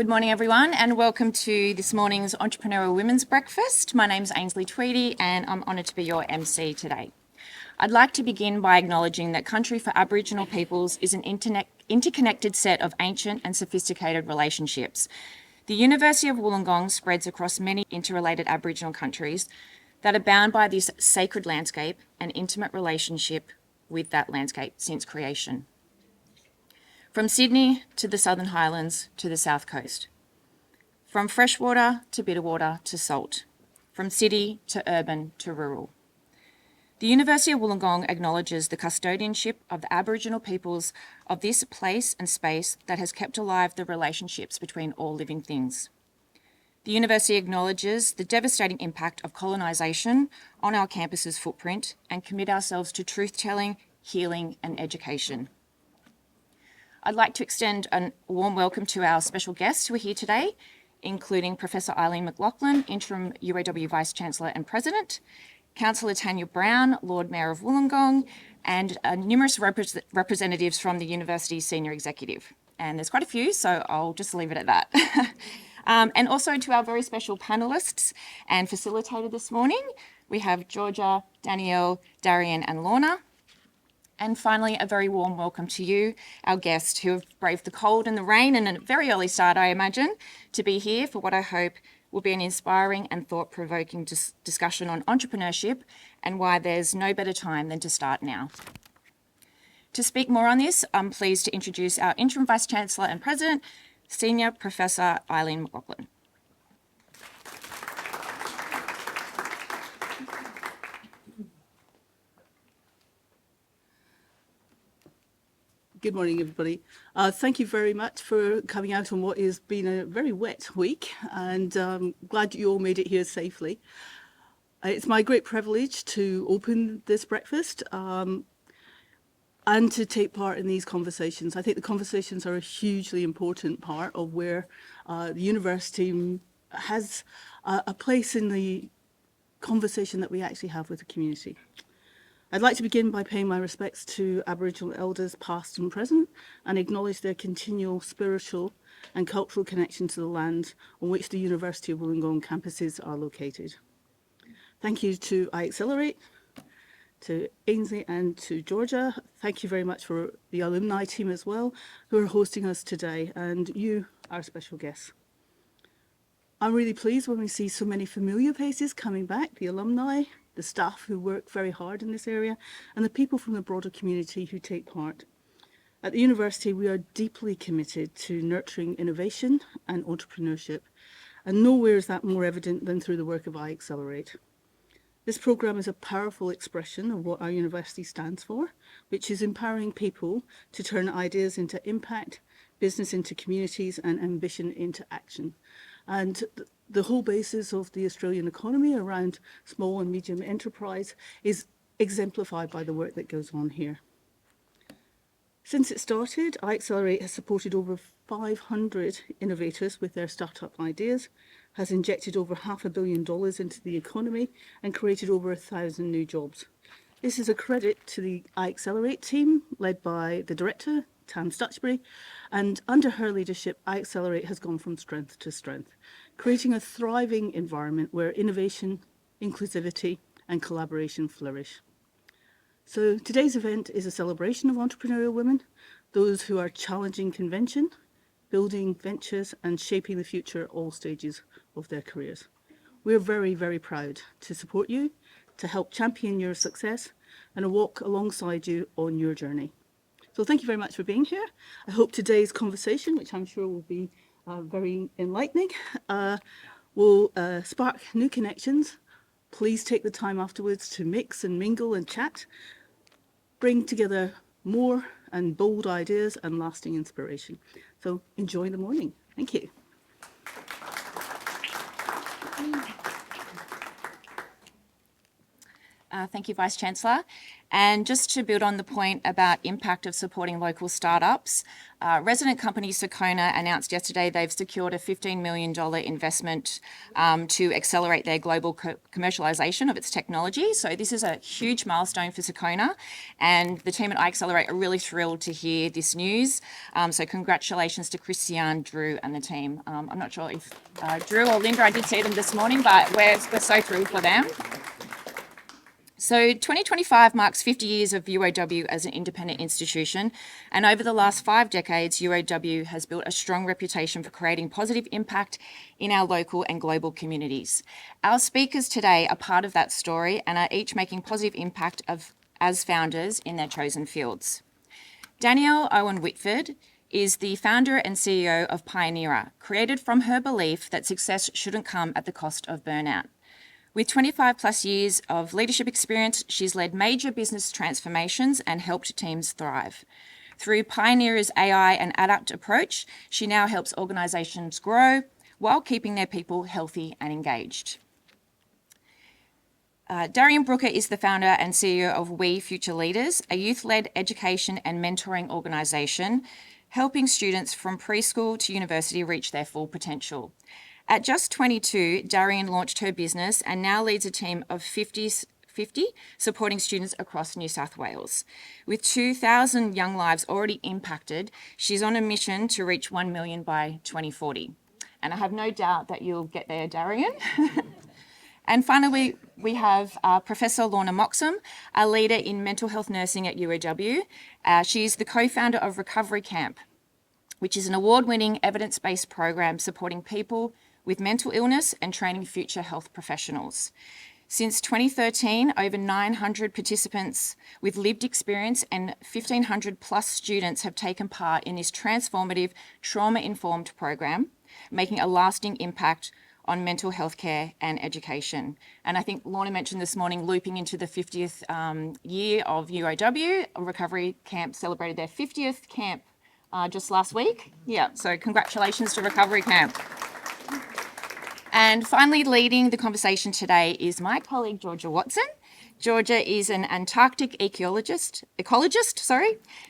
Good morning, everyone, and welcome to this morning's Entrepreneurial Women's Breakfast. My name's Ainsley Tweedy, and I'm honoured to be your MC today. I'd like to begin by acknowledging that country for Aboriginal peoples is an interconnected set of ancient and sophisticated relationships. The University of Wollongong spreads across many interrelated Aboriginal countries that are bound by this sacred landscape and intimate relationship with that landscape since creation. From Sydney to the Southern Highlands to the South Coast. From freshwater to bitterwater to salt. From city to urban to rural. The University of Wollongong acknowledges the custodianship of the Aboriginal peoples of this place and space that has kept alive the relationships between all living things. The university acknowledges the devastating impact of colonisation on our campus's footprint and commit ourselves to truth-telling, healing and education. I'd like to extend a warm welcome to our special guests who are here today, including Professor Eileen McLaughlin, Interim UAW Vice-Chancellor and President, Councillor Tanya Brown, Lord Mayor of Wollongong, and numerous representatives from the university's senior executive. And there's quite a few, so I'll just leave it at that. And also to our very special panellists and facilitator this morning, we have Georgia, Danielle, Darian and Lorna. And finally, a very warm welcome to you, our guests who have braved the cold and the rain and a very early start, I imagine, to be here for what I hope will be an inspiring and thought-provoking discussion on entrepreneurship and why there's no better time than to start now. To speak more on this, I'm pleased to introduce our Interim Vice-Chancellor and President, Senior Professor Eileen McLaughlin. Good morning, everybody. Thank you very much for coming out on what has been a very wet week, and glad you all made it here safely. It's my great privilege to open this breakfast and to take part in these conversations. I think the conversations are a hugely important part of where the university has a place in the conversation that we actually have with the community. I'd like to begin by paying my respects to Aboriginal elders past and present and acknowledge their continual spiritual and cultural connection to the land on which the University of Wollongong campuses are located. Thank you to iAccelerate, to Ainsley and to Georgia. Thank you very much for the alumni team as well, who are hosting us today, and you, our special guests. I'm really pleased when we see so many familiar faces coming back, the alumni, the staff who work very hard in this area, and the people from the broader community who take part. At the university, we are deeply committed to nurturing innovation and entrepreneurship, and nowhere is that more evident than through the work of iAccelerate. This programme is a powerful expression of what our university stands for, which is empowering people to turn ideas into impact, business into communities, and ambition into action. And the whole basis of the Australian economy around small and medium enterprise is exemplified by the work that goes on here. Since it started, iAccelerate has supported over 500 innovators with their startup ideas, has injected over $500 million into the economy and created over 1,000 new jobs. This is a credit to the iAccelerate team led by the director, Tam Stutchbury, and under her leadership, iAccelerate has gone from strength to strength, creating a thriving environment where innovation, inclusivity, and collaboration flourish. So today's event is a celebration of entrepreneurial women, those who are challenging convention, building ventures, and shaping the future at all stages of their careers. We're very, very proud to support you, to help champion your success, and to walk alongside you on your journey. So thank you very much for being here. I hope today's conversation, which I'm sure will be very enlightening, will spark new connections. Please take the time afterwards to mix and mingle and chat, bring together more and bold ideas and lasting inspiration. So enjoy the morning. Thank you. Thank you, Vice-Chancellor. And just to build on the point about impact of supporting local startups, resident company Socona announced yesterday they've secured a $15 million investment to accelerate their global commercialisation of its technology. So this is a huge milestone for Socona, and the team at iAccelerate are really thrilled to hear this news. So congratulations to Christian, Drew and the team. I'm not sure if Drew or Linda, I did see them this morning, but we're so thrilled for them. So 2025 marks 50 years of UOW as an independent institution, and over the last 5 decades, UOW has built a strong reputation for creating positive impact in our local and global communities. Our speakers today are part of that story and are each making positive impact as founders in their chosen fields. Danielle Owen Whitford is the founder and CEO of Pioneera, created from her belief that success shouldn't come at the cost of burnout. With 25 plus years of leadership experience, she's led major business transformations and helped teams thrive. Through Pioneera's AI and adapt approach, she now helps organisations grow while keeping their people healthy and engaged. Darian Brooker is the founder and CEO of We Future Leaders, a youth-led education and mentoring organisation, helping students from preschool to university reach their full potential. At just 22, Darian launched her business and now leads a team of 50 supporting students across New South Wales. With 2,000 young lives already impacted, she's on a mission to reach 1 million by 2040. And I have no doubt that you'll get there, Darian. And finally, we have Professor Lorna Moxham, a leader in mental health nursing at UOW. She's the co-founder of Recovery Camp, which is an award-winning evidence-based program supporting people with mental illness and training future health professionals. Since 2013, over 900 participants with lived experience and 1,500 plus students have taken part in this transformative, trauma-informed program, making a lasting impact on mental health care and education. And I think Lorna mentioned this morning, looping into the 50th year of UOW, Recovery Camp celebrated their 50th camp just last week. Yeah, so congratulations to Recovery Camp. And finally, leading the conversation today is my colleague, Georgia Watson. Georgia is an Antarctic ecologist,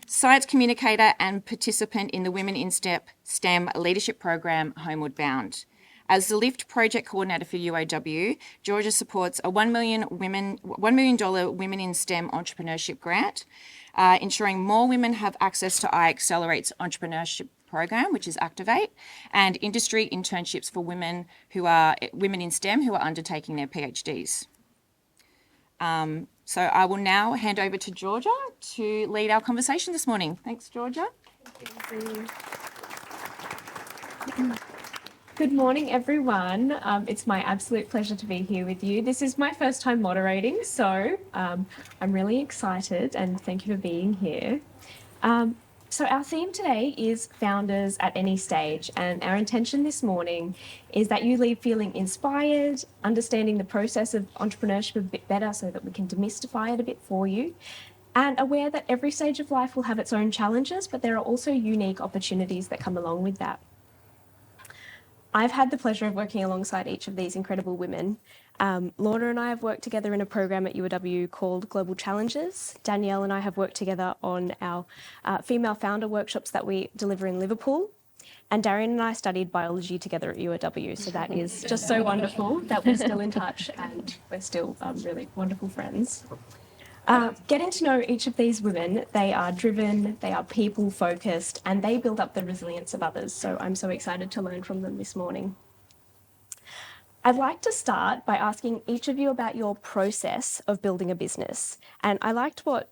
science communicator and participant in the Women in STEM leadership program, Homeward Bound. As the LIFT project coordinator for UOW, Georgia supports a $1 million Women in STEM entrepreneurship grant, ensuring more women have access to iAccelerate's entrepreneurship program, which is Activate, and industry internships for women in STEM who are undertaking their PhDs. So I will now hand over to Georgia to lead our conversation this morning. Thanks, Georgia. Good morning, everyone. It's my absolute pleasure to be here with you. This is my first time moderating, so I'm really excited and thank you for being here. So our theme today is founders at any stage, and our intention this morning is that you leave feeling inspired, understanding the process of entrepreneurship a bit better so that we can demystify it a bit for you, and aware that every stage of life will have its own challenges, but there are also unique opportunities that come along with that. I've had the pleasure of working alongside each of these incredible women. Lorna and I have worked together in a program at UOW called Global Challenges. Danielle and I have worked together on our female founder workshops that we deliver in Liverpool. And Darian and I studied biology together at UOW. So that is just so wonderful that we're still in touch and we're still really wonderful friends. Getting to know each of these women, they are driven, they are people focused, and they build up the resilience of others. So I'm so excited to learn from them this morning. I'd like to start by asking each of you about your process of building a business. And I liked what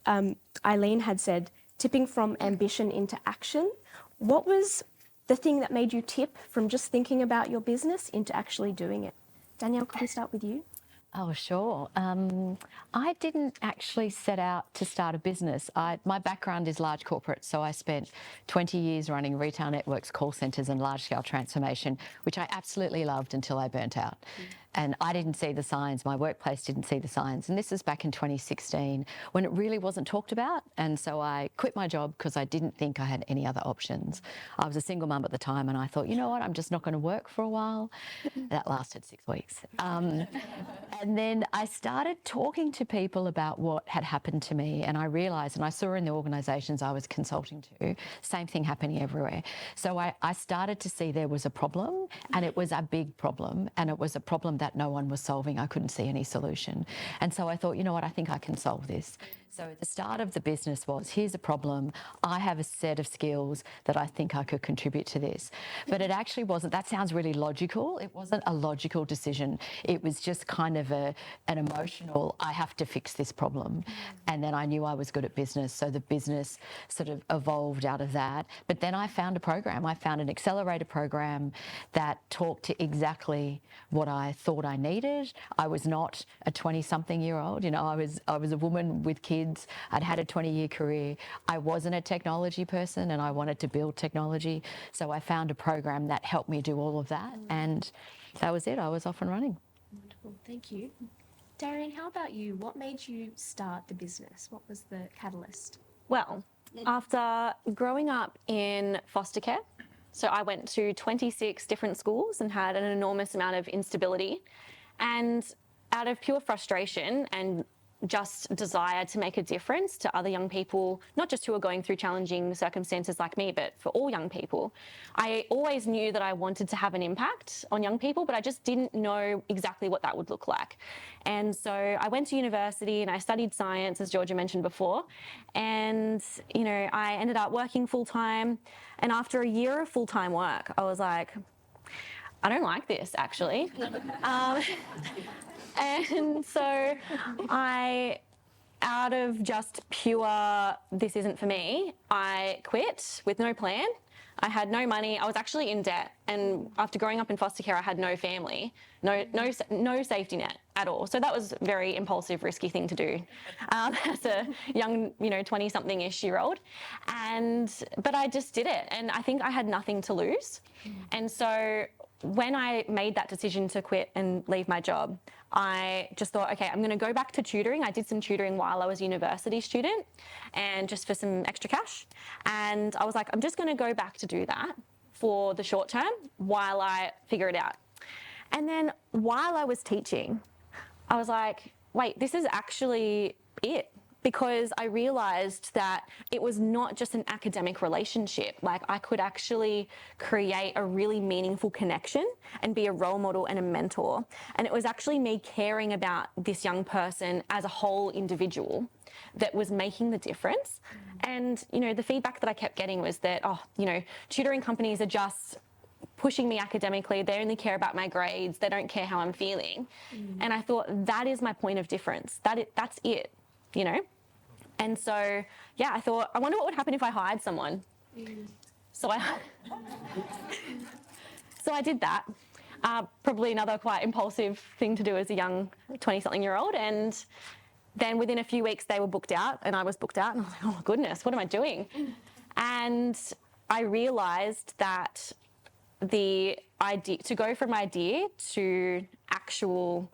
Eileen had said, tipping from ambition into action. What was the thing that made you tip from just thinking about your business into actually doing it? Danielle, could we start with you? Oh, sure. I didn't actually set out to start a business. My background is large corporate, so I spent 20 years running retail networks, call centres and large-scale transformation, which I absolutely loved until I burnt out. And I didn't see the signs, my workplace didn't see the signs. And this was back in 2016 when it really wasn't talked about. And so I quit my job because I didn't think I had any other options. I was a single mum at the time and I thought, you know what, I'm just not going to work for a while. That lasted 6 weeks. And then I started talking to people about what had happened to me, and I realised, and I saw in the organisations I was consulting to, same thing happening everywhere. So I started to see there was a problem, and it was a big problem, and it was a problem that no one was solving. I couldn't see any solution. And so I thought, you know what, I think I can solve this. So the start of the business was, here's a problem. I have a set of skills that I think I could contribute to this. But it actually wasn't, that sounds really logical. It wasn't a logical decision. It was just kind of an emotional, I have to fix this problem. And then I knew I was good at business. So the business sort of evolved out of that. But then I found a program. I found an accelerator program that talked to exactly what I thought I needed. I was not a 20-something-year-old. You know, I was a woman with kids. I'd had a 20-year career. I wasn't a technology person and I wanted to build technology. So I found a program that helped me do all of that. And that was it. I was off and running. Wonderful, thank you. Darian, how about you? What made you start the business? What was the catalyst? Well, after growing up in foster care, so I went to 26 different schools and had an enormous amount of instability. And out of pure frustration and just desire to make a difference to other young people, not just who are going through challenging circumstances like me, but for all young people. I always knew that I wanted to have an impact on young people, but I just didn't know exactly what that would look like. And so I went to university and I studied science, as Georgia mentioned before. And, you know, I ended up working full time. And after a year of full-time work, I was like, I don't like this, actually. And so out of just pure, this isn't for me, I quit with no plan. I had no money. I was actually in debt. And after growing up in foster care, I had no family, no safety net at all. So that was a very impulsive, risky thing to do as a young, 20-something-ish year old. But I just did it. And I think I had nothing to lose. And so when I made that decision to quit and leave my job, I just thought, okay, I'm going to go back to tutoring. I did some tutoring while I was a university student and just for some extra cash. And I was like, I'm just going to go back to do that for the short term while I figure it out. And then while I was teaching, I was like, wait, this is actually it. Because I realized that it was not just an academic relationship. Like, I could actually create a really meaningful connection and be a role model and a mentor. And it was actually me caring about this young person as a whole individual that was making the difference. And, the feedback that I kept getting was that, tutoring companies are just pushing me academically. They only care about my grades. They don't care how I'm feeling. And I thought, that is my point of difference. That's it. And so, yeah, I thought, I wonder what would happen if I hired someone. So I did that. Probably another quite impulsive thing to do as a young 20-something-year-old. And then within a few weeks, they were booked out and I was booked out. And I was like, oh my goodness, what am I doing? And I realized that the idea, to go from idea to actual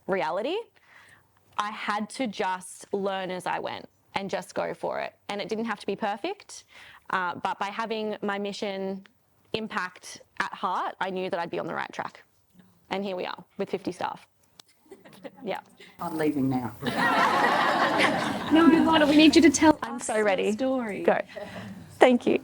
reality, I had to just learn as I went and just go for it. And it didn't have to be perfect, but by having my mission impact at heart, I knew that I'd be on the right track. And here we are with 50 staff. Yeah. I'm leaving now. No, Lana, we need you to tell I'm us so ready. your story. Go. Thank you.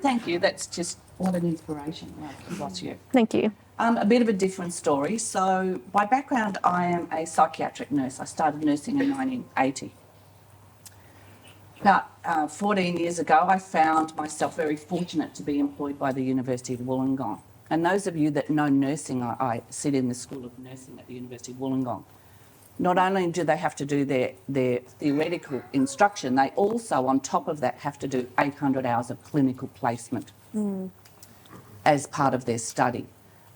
Thank you. That's just what an inspiration. Like, got you. Thank you. A bit of a different story. So, by background, I am a psychiatric nurse. I started nursing in 1980. About 14 years ago, I found myself very fortunate to be employed by the University of Wollongong. And those of you that know nursing, I sit in the School of Nursing at the University of Wollongong. Not only do they have to do their theoretical instruction, they also, on top of that, have to do 800 hours of clinical placement as part of their study.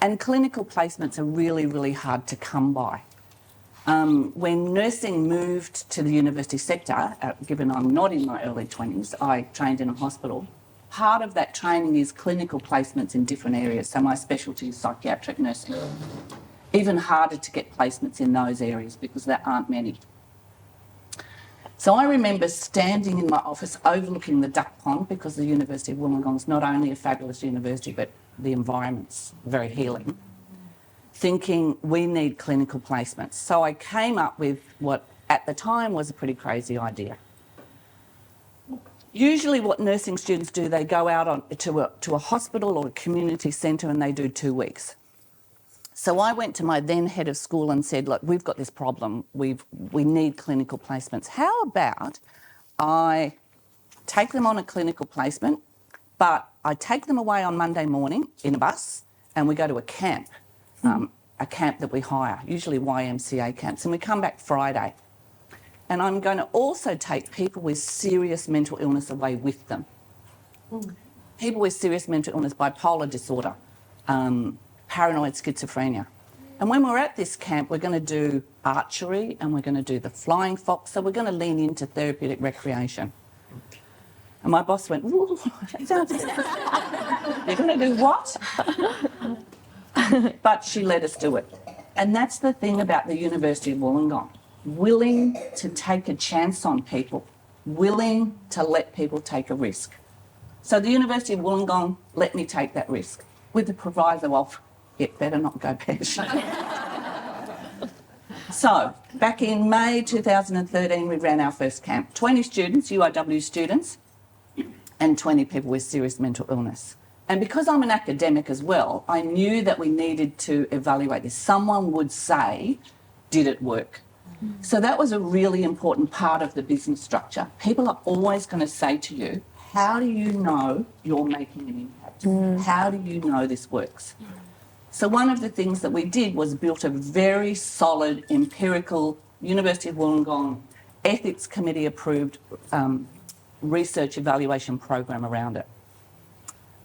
And clinical placements are really, really hard to come by. When nursing moved to the university sector, given I'm not in my early 20s, I trained in a hospital. Part of that training is clinical placements in different areas. So my specialty is psychiatric nursing. Even harder to get placements in those areas because there aren't many. So I remember standing in my office overlooking the duck pond, because the University of Wollongong is not only a fabulous university, but the environment's very healing, thinking we need clinical placements. So I came up with what at the time was a pretty crazy idea. Usually what nursing students do, they go out to a hospital or a community centre and they do 2 weeks. So I went to my then head of school and said, look, we've got this problem. We need clinical placements. How about I take them on a clinical placement, but I take them away on Monday morning in a bus and we go to a camp that we hire, usually YMCA camps, and we come back Friday. And I'm going to also take people with serious mental illness away with them. People with serious mental illness, bipolar disorder, paranoid schizophrenia. And when we're at this camp, we're going to do archery and we're going to do the flying fox. So we're going to lean into therapeutic recreation. And my boss went, ooh, that sounds good. You're going to do what? But she let us do it. And that's the thing about the University of Wollongong. Willing to take a chance on people, willing to let people take a risk. So the University of Wollongong let me take that risk with the proviso of it better not go bad. So back in May 2013, we ran our first camp. 20 students, UIW students, and 20 people with serious mental illness. And because I'm an academic as well, I knew that we needed to evaluate this. Someone would say, did it work? So that was a really important part of the business structure. People are always going to say to you, how do you know you're making an impact? How do you know this works? So one of the things that we did was built a very solid empirical University of Wollongong ethics committee approved research evaluation program around it.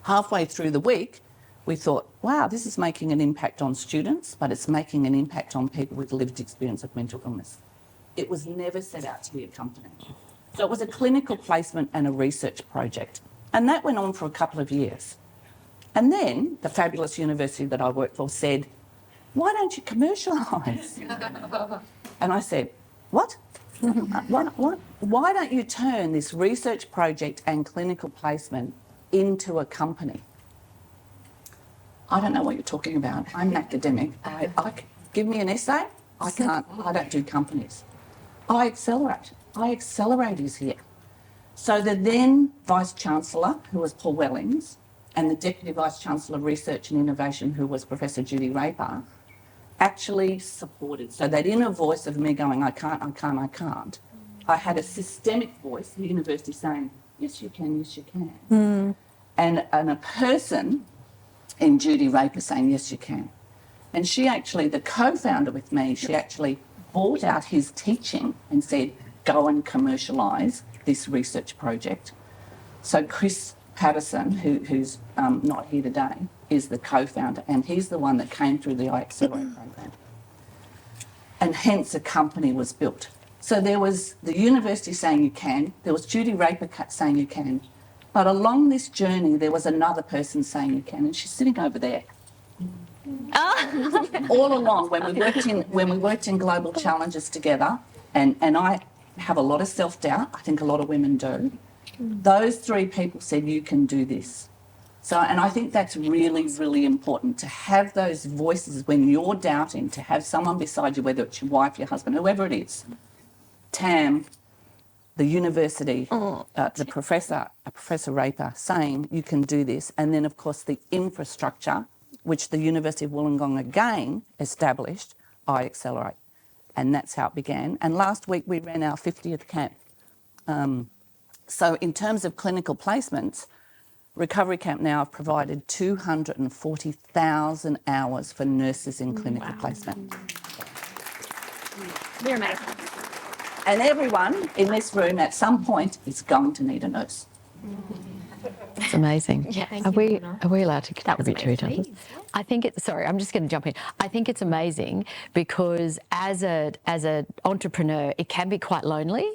Halfway through the week, we thought, wow, this is making an impact on students, but it's making an impact on people with lived experience of mental illness. It was never set out to be a company. So it was a clinical placement and a research project. And that went on for a couple of years. And then the fabulous university that I worked for said, why don't you commercialise? And I said, what? What? Why don't you turn this research project and clinical placement into a company? I don't know what you're talking about. I'm an academic. Give me an essay. I can't. I don't do companies. I accelerate. iAccelerate is here. So the then Vice-Chancellor, who was Paul Wellings, and the Deputy Vice-Chancellor of Research and Innovation, who was Professor Judy Raper, actually supported. So that inner voice of me going, I can't, I had a systemic voice, the university saying, yes, you can, yes, you can. And a person in Judy Raper saying, yes, you can. And she actually, the co-founder with me, she actually bought out his teaching and said, go and commercialise this research project. So Chris Patterson, who's not here today, is the co-founder, and he's the one that came through the iAccelerate program. And hence a company was built. So there was the university saying you can, there was Judy Raper saying you can, but along this journey there was another person saying you can, and she's sitting over there. All along when we worked in global challenges together, and I have a lot of self-doubt, I think a lot of women do, those three people said you can do this. So, and I think that's really, really important to have those voices when you're doubting, to have someone beside you, whether it's your wife, your husband, whoever it is. Tam, the university, Professor Raper saying you can do this, and then of course the infrastructure, which the University of Wollongong again established, iAccelerate. And that's how it began. And last week we ran our 50th camp. So in terms of clinical placements, Recovery Camp now have provided 240,000 hours for nurses in clinical placement. You're amazing. And everyone in this room at some point is going to need a nurse. It's amazing. Yeah, Are we allowed to contribute to each other? I think it's, sorry, I'm just going to jump in. I think it's amazing because as an entrepreneur, it can be quite lonely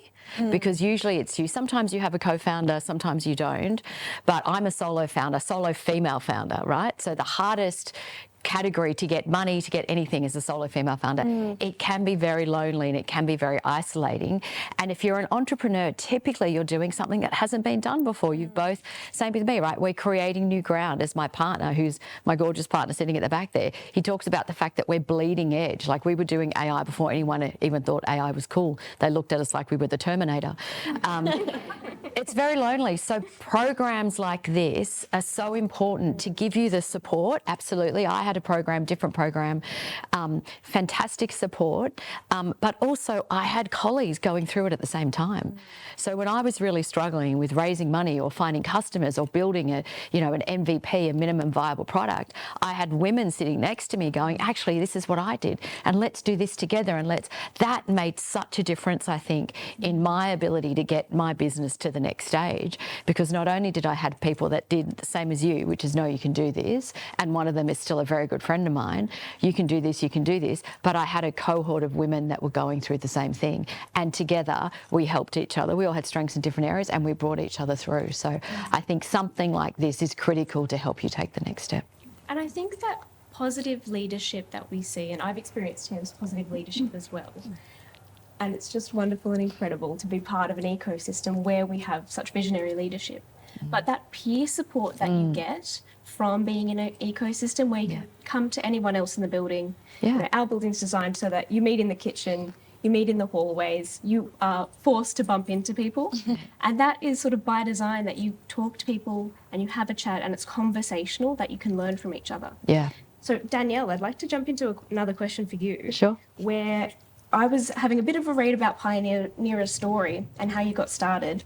because usually it's you. Sometimes you have a co-founder, sometimes you don't. But I'm a solo founder, solo female founder, right? So the hardest category to get money, to get anything as a solo female founder. It can be very lonely and it can be very isolating. And if you're an entrepreneur, typically you're doing something that hasn't been done before. You've both, same with me, right? We're creating new ground. As my partner, who's my gorgeous partner sitting at the back there, he talks about the fact that we're bleeding edge. Like, we were doing AI before anyone even thought AI was cool. They looked at us like we were the Terminator. It's very lonely. So programs like this are so important to give you the support. Absolutely. I had a program, different program, fantastic support, but also I had colleagues going through it at the same time. So when I was really struggling with raising money or finding customers or building an MVP, a minimum viable product, I had women sitting next to me going, actually, this is what I did, and let's do this together, and that made such a difference, I think, in my ability to get my business to the next stage, because not only did I have people that did the same as you, which is, no, you can do this, and one of them is still a very good friend of mine, you can do this, but I had a cohort of women that were going through the same thing, and together we helped each other. We all had strengths in different areas and we brought each other through. So I think something like this is critical to help you take the next step. And I think that positive leadership that we see, and I've experienced Tam's positive leadership as well, and it's just wonderful and incredible to be part of an ecosystem where we have such visionary leadership. But that peer support that you get from being in an ecosystem where you can come to anyone else in the building. Our building's designed so that you meet in the kitchen, you meet in the hallways, you are forced to bump into people. And that is sort of by design, that you talk to people and you have a chat and it's conversational, that you can learn from each other. Yeah. So Danielle, I'd like to jump into another question for you. Sure. Where I was having a bit of a read about Pioneer's story and how you got started.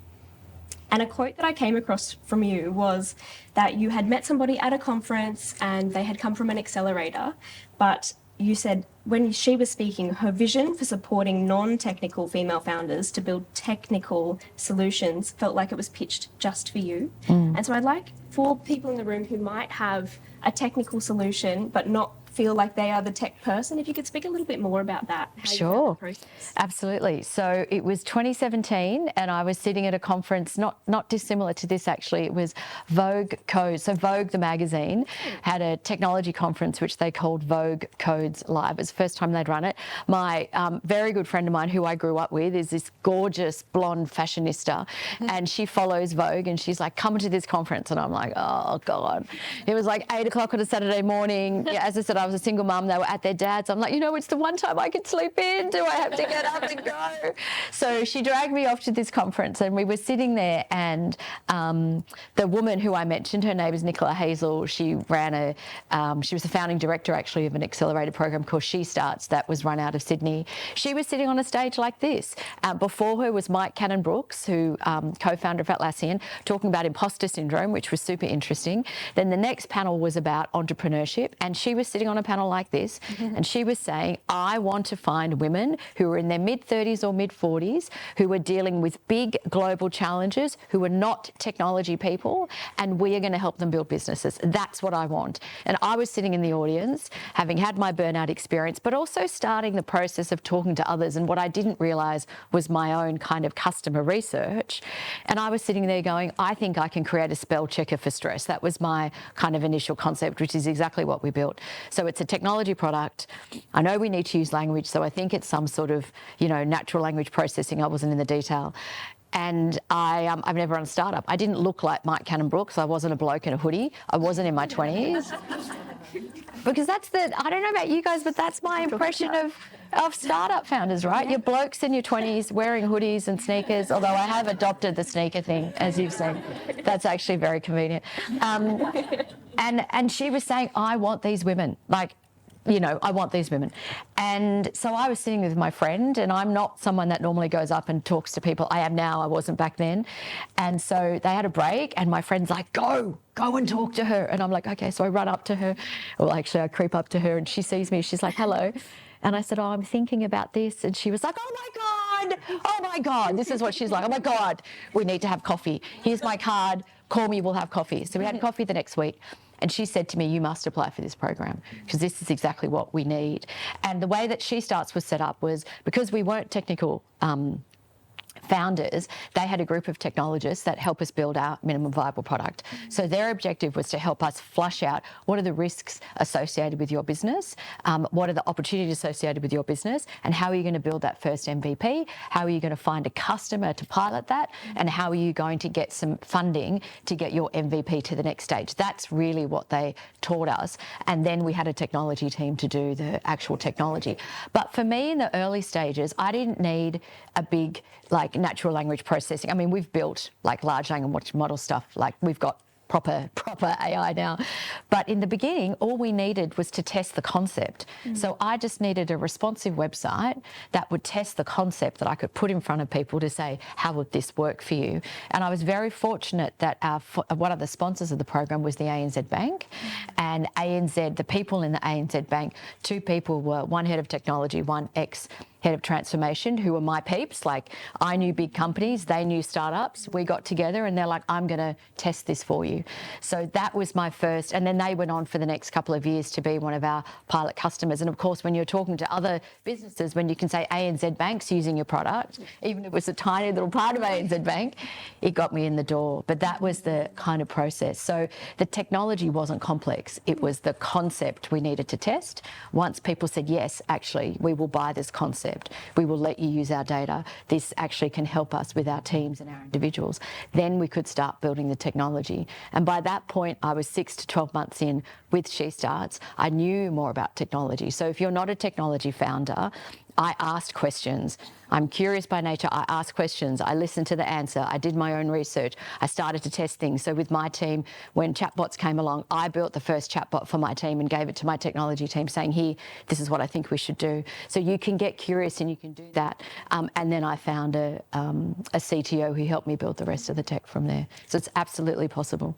And a quote that I came across from you was that you had met somebody at a conference and they had come from an accelerator, but you said when she was speaking, her vision for supporting non-technical female founders to build technical solutions felt like it was pitched just for you. And so I'd like for people in the room who might have a technical solution but not feel like they are the tech person, if you could speak a little bit more about that. Sure, absolutely. So it was 2017 and I was sitting at a conference, not dissimilar to this actually. It was Vogue Codes. So Vogue, the magazine, had a technology conference which they called Vogue Codes Live. It was the first time they'd run it. My very good friend of mine who I grew up with is this gorgeous blonde fashionista, and she follows Vogue, and she's like, come to this conference. And I'm like, oh God. It was like 8 o'clock on a Saturday morning. Yeah, as I said, I was a single mum. They were at their dad's. I'm like, it's the one time I can sleep in. Do I have to get up and go? So she dragged me off to this conference, and we were sitting there, and the woman who I mentioned, her name is Nicola Hazel. She ran she was the founding director actually of an accelerated program called She Starts that was run out of Sydney. She was sitting on a stage like this. Before her was Mike Cannon-Brooks, who co-founder of Atlassian, talking about imposter syndrome, which was super interesting. Then the next panel was about entrepreneurship, and she was sitting on a panel like this, and she was saying, I want to find women who are in their mid-30s or mid-40s who are dealing with big global challenges, who are not technology people, and we are going to help them build businesses. That's what I want. And I was sitting in the audience, having had my burnout experience, but also starting the process of talking to others. And what I didn't realise was my own kind of customer research. And I was sitting there going, I think I can create a spell checker for stress. That was my kind of initial concept, which is exactly what we built. So it's a technology product. I know we need to use language, so I think it's some sort of, natural language processing. I wasn't in the detail. And I've never run a startup. I didn't look like Mike Cannon-Brooks. I wasn't a bloke in a hoodie. I wasn't in my 20s. Because I don't know about you guys, but that's my impression of startup founders, right? You're blokes in your 20s wearing hoodies and sneakers, although I have adopted the sneaker thing, as you've seen. That's actually very convenient. And she was saying, I want these women. I want these women. And so I was sitting with my friend, and I'm not someone that normally goes up and talks to people. I am now, I wasn't back then. And so they had a break, and my friend's like, go and talk to her. And I'm like, okay. So I run up to her. Well, actually, I creep up to her, and she sees me. She's like, hello. And I said, I'm thinking about this. And she was like, oh my God. This is what she's like. Oh my God, we need to have coffee. Here's my card. Call me, we'll have coffee. So we had coffee the next week. And she said to me, you must apply for this program because this is exactly what we need. And the way that She Starts was set up was because we weren't technical founders, they had a group of technologists that help us build our minimum viable product. So their objective was to help us flush out what are the risks associated with your business, what are the opportunities associated with your business, and how are you going to build that first MVP, how are you going to find a customer to pilot that, and how are you going to get some funding to get your MVP to the next stage. That's really what they taught us. And then we had a technology team to do the actual technology. But for me in the early stages, I didn't need a big like natural language processing. I mean, we've built like large language model stuff, like we've got proper AI now. But in the beginning, all we needed was to test the concept. So I just needed a responsive website that would test the concept that I could put in front of people to say, how would this work for you? And I was very fortunate that one of the sponsors of the program was the ANZ Bank. And ANZ, the people in the ANZ Bank, two people were one head of technology, one ex-head of transformation, who were my peeps. Like, I knew big companies, they knew startups. We got together and they're like, I'm going to test this for you. So that was my first, and then they went on for the next couple of years to be one of our pilot customers. And of course, when you're talking to other businesses, when you can say ANZ Bank's using your product, even if it was a tiny little part of ANZ Bank, it got me in the door. But that was the kind of process. So the technology wasn't complex. It was the concept we needed to test. Once people said, yes, actually, we will buy this concept, we will let you use our data, this actually can help us with our teams and our individuals, then we could start building the technology. And by that point, I was 6 to 12 months in with She Starts. I knew more about technology. So if you're not a technology founder, I asked questions. I'm curious by nature. I asked questions. I listened to the answer. I did my own research. I started to test things. So with my team, when chatbots came along, I built the first chatbot for my team and gave it to my technology team saying, here, this is what I think we should do. So you can get curious and you can do that. And then I found a CTO who helped me build the rest of the tech from there. So it's absolutely possible.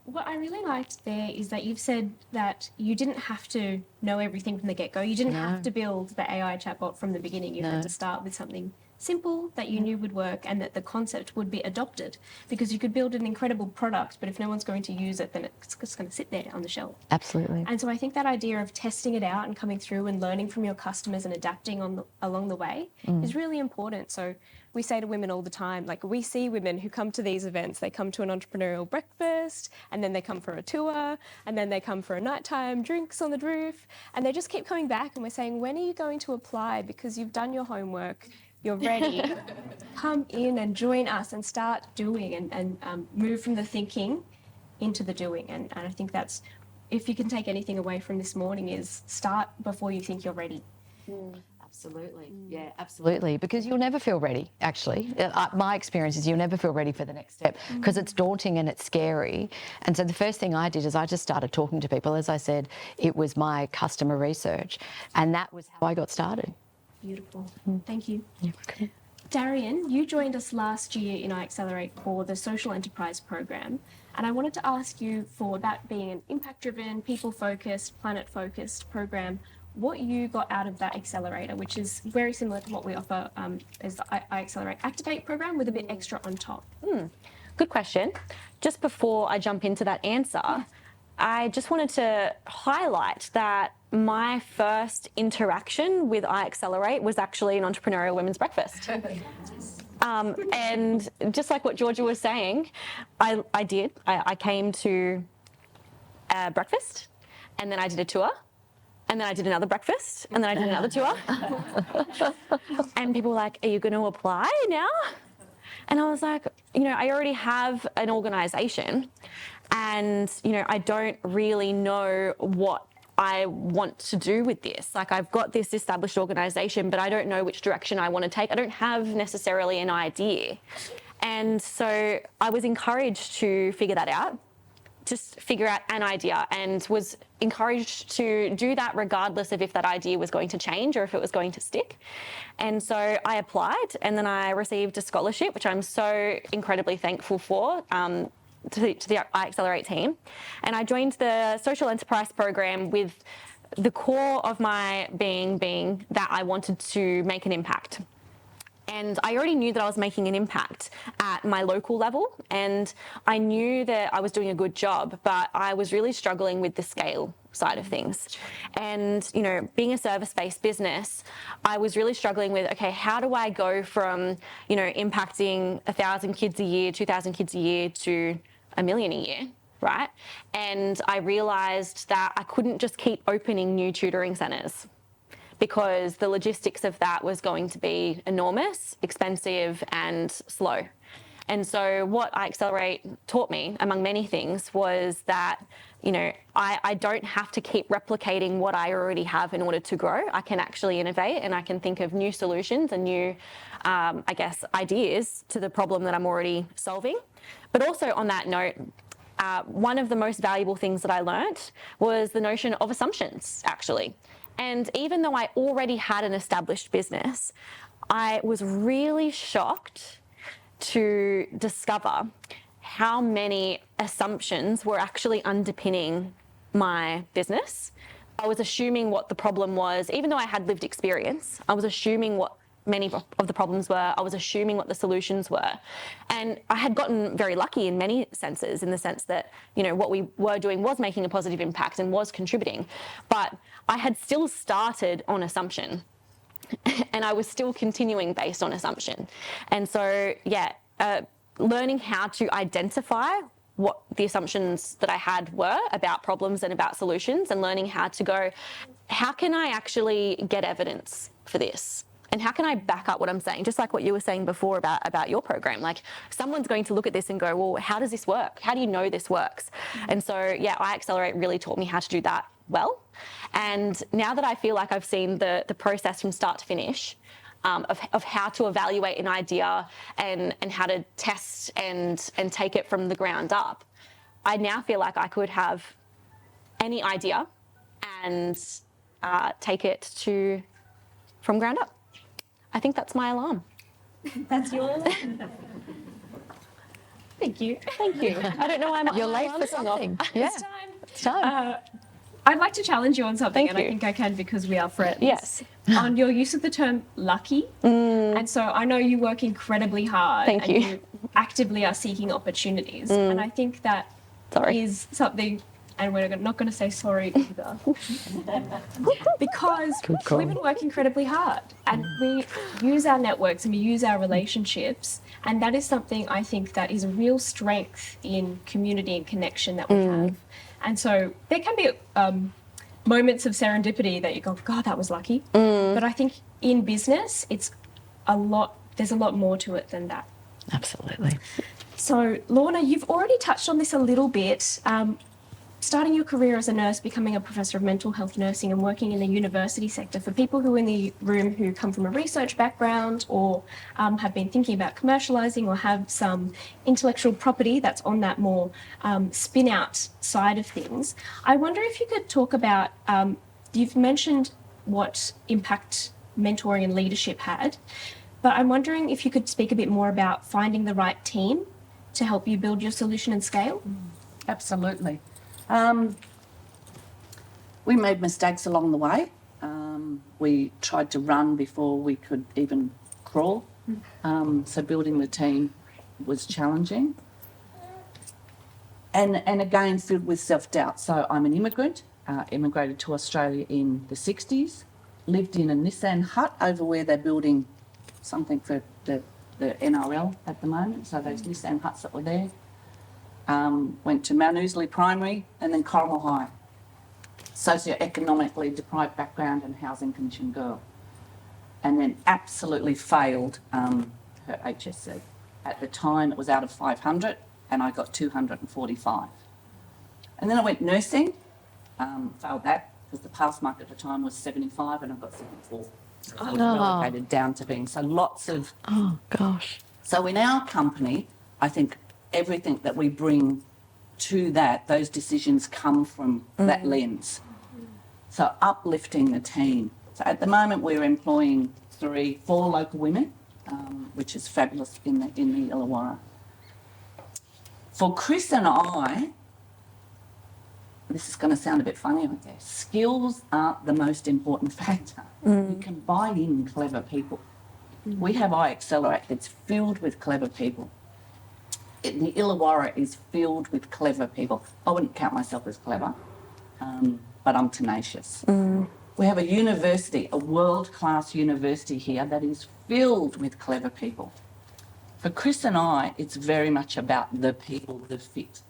What I really liked there is that you've said that you didn't have to know everything from the get-go. You didn't have to build the AI chatbot from the beginning. You had to start with something simple that you knew would work and that the concept would be adopted, because you could build an incredible product, but if no one's going to use it, then it's just going to sit there on the shelf. Absolutely. And so I think that idea of testing it out and coming through and learning from your customers and adapting along the way is really important. So we say to women all the time, like, we see women who come to these events, they come to an entrepreneurial breakfast, and then they come for a tour, and then they come for a nighttime drinks on the roof, and they just keep coming back, and we're saying, when are you going to apply? Because you've done your homework, you're ready. Come in and join us and start doing and move from the thinking into the doing. And I think that's, if you can take anything away from this morning, is start before you think you're ready. Absolutely. Yeah, absolutely. Because you'll never feel ready, actually. My experience is you'll never feel ready for the next step because it's daunting and it's scary. And so the first thing I did is I just started talking to people. As I said, it was my customer research. And that was how I got started. Beautiful. Thank you. You're welcome. Darian, you joined us last year in iAccelerate for the Social Enterprise Program. And I wanted to ask you, for that being an impact-driven, people-focused, planet-focused program, what you got out of that accelerator, which is very similar to what we offer as the iAccelerate Activate program with a bit extra on top. Good question. Just before I jump into that answer, I just wanted to highlight that my first interaction with iAccelerate was actually an Entrepreneurial Women's Breakfast. And just like what Georgia was saying, I came to a breakfast, and then I did a tour, and then I did another breakfast, and then I did another tour. And people were like, are you going to apply now? And I was like, I already have an organisation, and, I don't really know what I want to do with this. Like, I've got this established organisation, but I don't know which direction I want to take. I don't have necessarily an idea. And so I was encouraged to figure that out, just figure out an idea, and was encouraged to do that regardless of if that idea was going to change or if it was going to stick. And so I applied, and then I received a scholarship, which I'm so incredibly thankful for, to the iAccelerate team. And I joined the Social Enterprise Program with the core of my being that I wanted to make an impact. And I already knew that I was making an impact at my local level, and I knew that I was doing a good job, but I was really struggling with the scale side of things. And, you know, being a service-based business, I was really struggling with, okay, how do I go from, you know, impacting 1,000 kids a year, 2,000 kids a year to 1 million a year, right? And I realised that I couldn't just keep opening new tutoring centres, because the logistics of that was going to be enormous, expensive and slow. And so what iAccelerate taught me, among many things, was that, you know, I don't have to keep replicating what I already have in order to grow. I can actually innovate, and I can think of new solutions and new, I guess, ideas to the problem that I'm already solving. But also on that note, one of the most valuable things that I learnt was the notion of assumptions, actually. And even though I already had an established business, I was really shocked to discover how many assumptions were actually underpinning my business. I was assuming what the problem was, even though I had lived experience. I was assuming what many of the problems were. I was assuming what the solutions were. And I had gotten very lucky in many senses, in the sense that, you know, what we were doing was making a positive impact and was contributing. But I had still started on assumption, and I was still continuing based on assumption. And so, yeah, learning how to identify what the assumptions that I had were about problems and about solutions, and learning how to go, how can I actually get evidence for this? And how can I back up what I'm saying? Just like what you were saying before about your program, like someone's going to look at this and go, well, how does this work? How do you know this works? And so, yeah, iAccelerate really taught me how to do that well. And now that I feel like I've seen the process from start to finish, of how to evaluate an idea and how to test and take it from the ground up, I now feel like I could have any idea and take it from ground up. I think that's my alarm. That's your alarm. Thank you. Thank you. I don't know why You're late for something. Yeah, It's time. it's time. I'd like to challenge you on something, Thank and you. I think I can because we are friends. Yes. On your use of the term lucky. And so I know you work incredibly hard. Thank and you. you actively are seeking opportunities. And I think that is something, and we're not going to say sorry either, because women work incredibly hard, and we use our networks and we use our relationships, and that is something I think that is a real strength in community and connection that we have. And so there can be moments of serendipity that you go, God, that was lucky. But I think in business, there's a lot more to it than that. Absolutely. So, Lorna, you've already touched on this a little bit. Starting your career as a nurse, becoming a professor of mental health nursing, and working in the university sector. For people who are in the room who come from a research background, or have been thinking about commercialising, or have some intellectual property that's on that more spin-out side of things, I wonder if you could talk about, you've mentioned what impact mentoring and leadership had, but I'm wondering if you could speak a bit more about finding the right team to help you build your solution and scale. Absolutely. We made mistakes along the way. We tried to run before we could even crawl. So building the team was challenging. And again, filled with self-doubt. So I'm an immigrant, immigrated to Australia in the 60s, lived in a Nissan hut over where they're building something for the NRL at the moment. So those Nissan huts that were there. Went to Mount Ousley Primary and then Corrimal High. Socioeconomically deprived background and housing condition girl. And then absolutely failed her HSC. At the time it was out of 500 and I got 245. And then I went nursing, failed that because the pass mark at the time was 75 and I got 74. So I was relegated down to being, so lots of... Oh, gosh. So in our company, I think everything that we bring to that, those decisions come from that lens. So uplifting the team. So at the moment we're employing 4 local women, which is fabulous in the Illawarra. For Chris and I, this is going to sound a bit funny, I guess, skills aren't the most important factor. You can buy in clever people. We have iAccelerate that's filled with clever people. The Illawarra is filled with clever people. I wouldn't count myself as clever. but I'm tenacious. We have a university, a world-class university here that is filled with clever people. For Chris and I, it's very much about the people, the fit.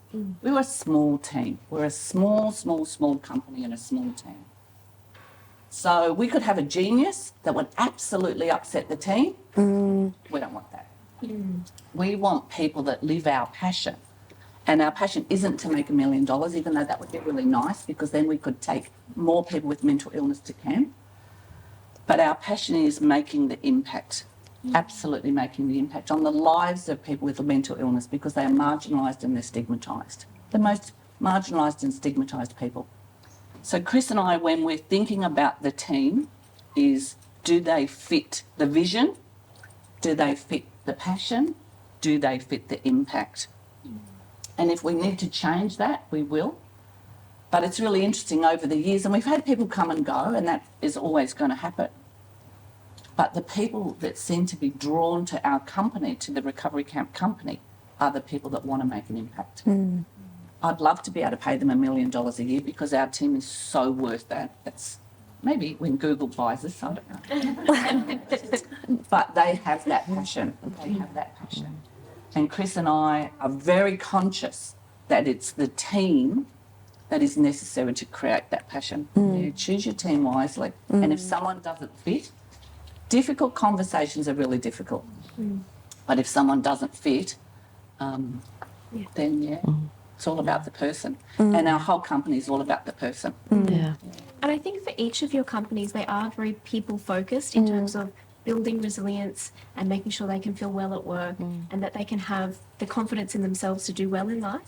We're a small team. We're a small company and a small team. So we could have a genius that would absolutely upset the team. We don't want that. We want people that live our passion. And our passion isn't to make $1 million, even though that would be really nice, because then we could take more people with mental illness to camp. But our passion is making the impact, absolutely making the impact on the lives of people with mental illness, because they are marginalised and they're stigmatised. The most marginalised and stigmatised people. So Chris and I, when we're thinking about the team, is do they fit the vision? Do they fit the passion? Do they fit the impact? And if we need to change that, we will. But it's really interesting over the years, and we've had people come and go, and that is always going to happen. But the people that seem to be drawn to our company, to the Recovery Camp company, are the people that want to make an impact. I'd love to be able to pay them $1 million a year, because our team is so worth that. That's maybe when Google buys us, I don't know. But they have that passion. They have that passion. And Chris and I are very conscious that it's the team that is necessary to create that passion. You choose your team wisely. And if someone doesn't fit, difficult conversations are really difficult. But if someone doesn't fit, then it's all about the person. And our whole company is all about the person. And I think for each of your companies, they are very people focused in terms of building resilience and making sure they can feel well at work and that they can have the confidence in themselves to do well in life.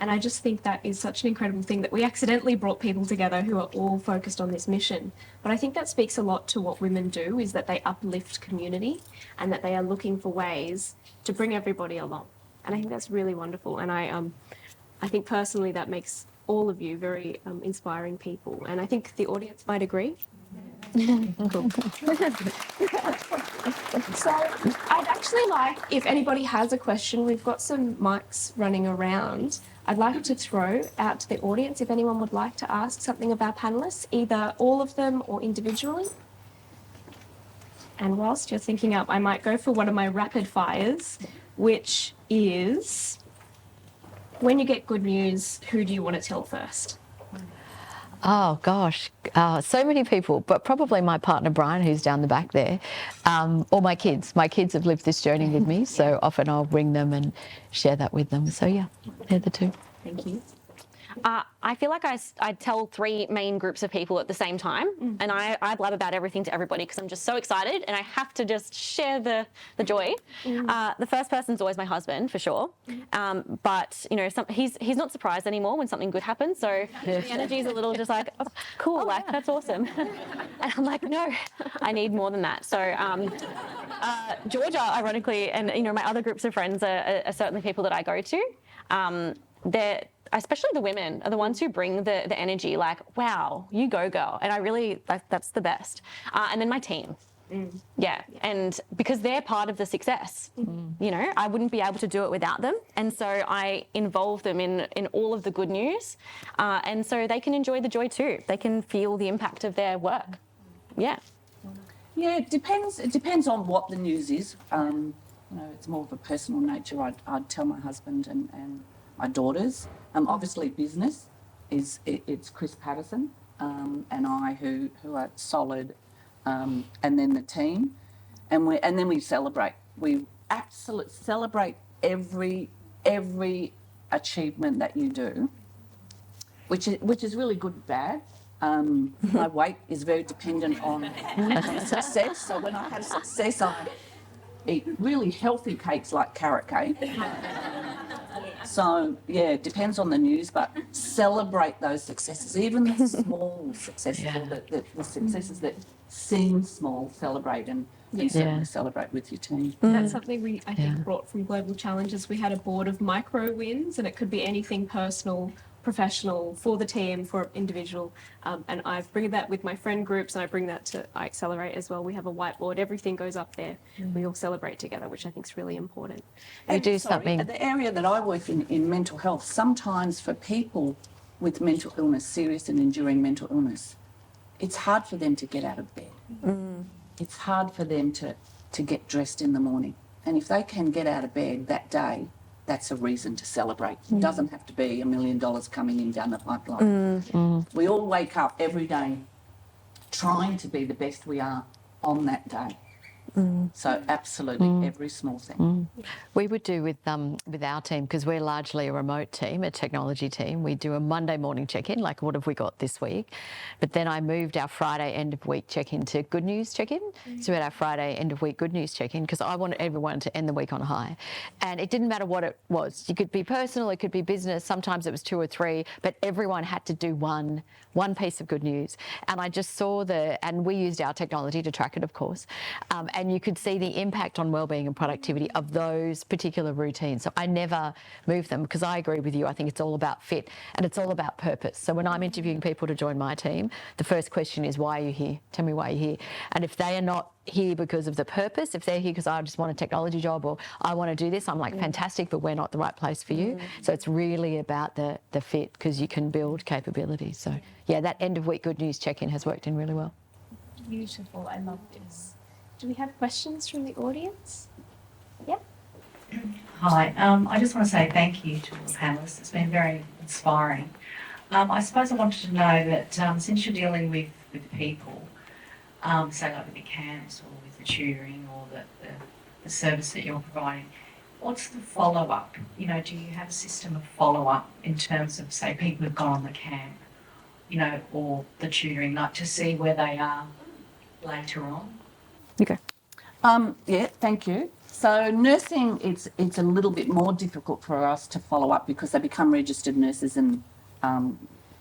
And I just think that is such an incredible thing that we accidentally brought people together who are all focused on this mission. But I think that speaks a lot to what women do, is that they uplift community and that they are looking for ways to bring everybody along. And I think that's really wonderful. And I think personally that makes all of you very inspiring people. And I think the audience might agree. Cool. So I'd actually like, if anybody has a question, we've got some mics running around. I'd like to throw out to the audience if anyone would like to ask something of our panellists, either all of them or individually. And whilst you're thinking up, I might go for one of my rapid fires, which is, when you get good news, who do you want to tell first? Oh gosh, so many people, but probably my partner Brian, who's down the back there, or my kids. My kids have lived this journey with me, so often I'll ring them and share that with them. So yeah, they're the two. Thank you. I feel like I tell three main groups of people at the same time, and I blab about everything to everybody because I'm just so excited and I have to just share the joy. The first person's always my husband, for sure, but you know, he's not surprised anymore when something good happens, so the energy's a little just like, oh, cool, like that's awesome. And I'm like, no, I need more than that. So Georgia, ironically, and you know, my other groups of friends are certainly people that I go to. They're, especially the women, are the ones who bring the energy, like, wow, you go girl. And I really, that's the best. And then my team. Yeah, and because they're part of the success, you know, I wouldn't be able to do it without them. And so I involve them in all of the good news. And so they can enjoy the joy too. They can feel the impact of their work. Yeah. Yeah, it depends. It depends on what the news is. You know, it's more of a personal nature. I'd tell my husband and my daughters. Obviously, business it's Chris Patterson and I who are solid, and then the team, and then we celebrate. We absolutely celebrate every achievement that you do, which is really good and bad. My weight is very dependent on success. So when I have success, I eat really healthy cakes like carrot cake. So, yeah, it depends on the news, but celebrate those successes, even the small successes, or the successes that seem small, celebrate and certainly celebrate with your team. That's something we, I think, brought from Global Challenges. We had a board of micro wins, and it could be anything personal, professional, for the team, for individual. And I bring that with my friend groups, and I bring that to I Accelerate as well. We have a whiteboard, everything goes up there. We all celebrate together, which I think is really important. We do something. The area that I work in mental health, sometimes for people with mental illness, serious and enduring mental illness, it's hard for them to get out of bed. It's hard for them to get dressed in the morning. And if they can get out of bed that day, that's a reason to celebrate. It doesn't have to be $1 million coming in down the pipeline. We all wake up every day trying to be the best we are on that day. So absolutely, every small thing. We would do with our team, because we're largely a remote team, a technology team. We do a Monday morning check-in, like what have we got this week? But then I moved our Friday end of week check-in to good news check-in. So we had our Friday end of week good news check-in because I wanted everyone to end the week on a high. And it didn't matter what it was. You could be personal, it could be business. Sometimes it was 2 or 3, but everyone had to do one piece of good news. And I just saw and we used our technology to track it, of course. And you could see the impact on wellbeing and productivity of those particular routines. So I never move them because I agree with you. I think it's all about fit and it's all about purpose. So when I'm interviewing people to join my team, the first question is, why are you here? Tell me why you're here. And if they are not here because of the purpose, if they're here because I just want a technology job or I want to do this, I'm like, fantastic, but we're not the right place for you. So it's really about the fit, because you can build capabilities. So yeah, that end of week good news check-in has worked in really well. Beautiful. I love this. Do we have questions from the audience? Yeah. Hi, I just want to say thank you to all the panellists. It's been very inspiring. I suppose I wanted to know that since you're dealing with people, say like with the camps or with the tutoring or the service that you're providing, what's the follow-up? You know, do you have a system of follow-up in terms of, say, people who've gone on the camp, you know, or the tutoring, like to see where they are later on? Okay. Yeah, thank you. So nursing, it's a little bit more difficult for us to follow up because they become registered nurses and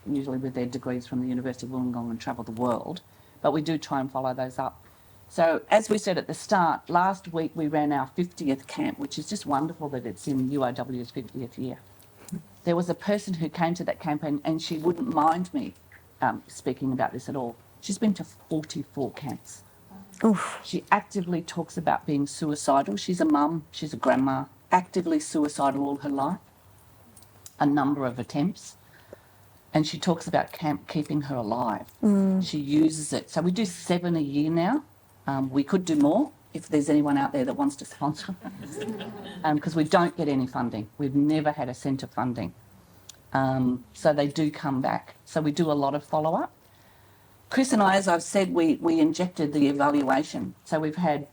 usually with their degrees from the University of Wollongong and travel the world. But we do try and follow those up. So as we said at the start, last week we ran our 50th camp, which is just wonderful that it's in UIW's 50th year. There was a person who came to that camp and she wouldn't mind me speaking about this at all. She's been to 44 camps. Oof. She actively talks about being suicidal. She's a mum, she's a grandma, actively suicidal all her life, a number of attempts. And she talks about camp keeping her alive. She uses it. So we do 7 a year now. We could do more if there's anyone out there that wants to sponsor, because we don't get any funding. We've never had a centre funding. So they do come back. So we do a lot of follow-up. Chris and I, as I've said, we injected the evaluation. So we've had,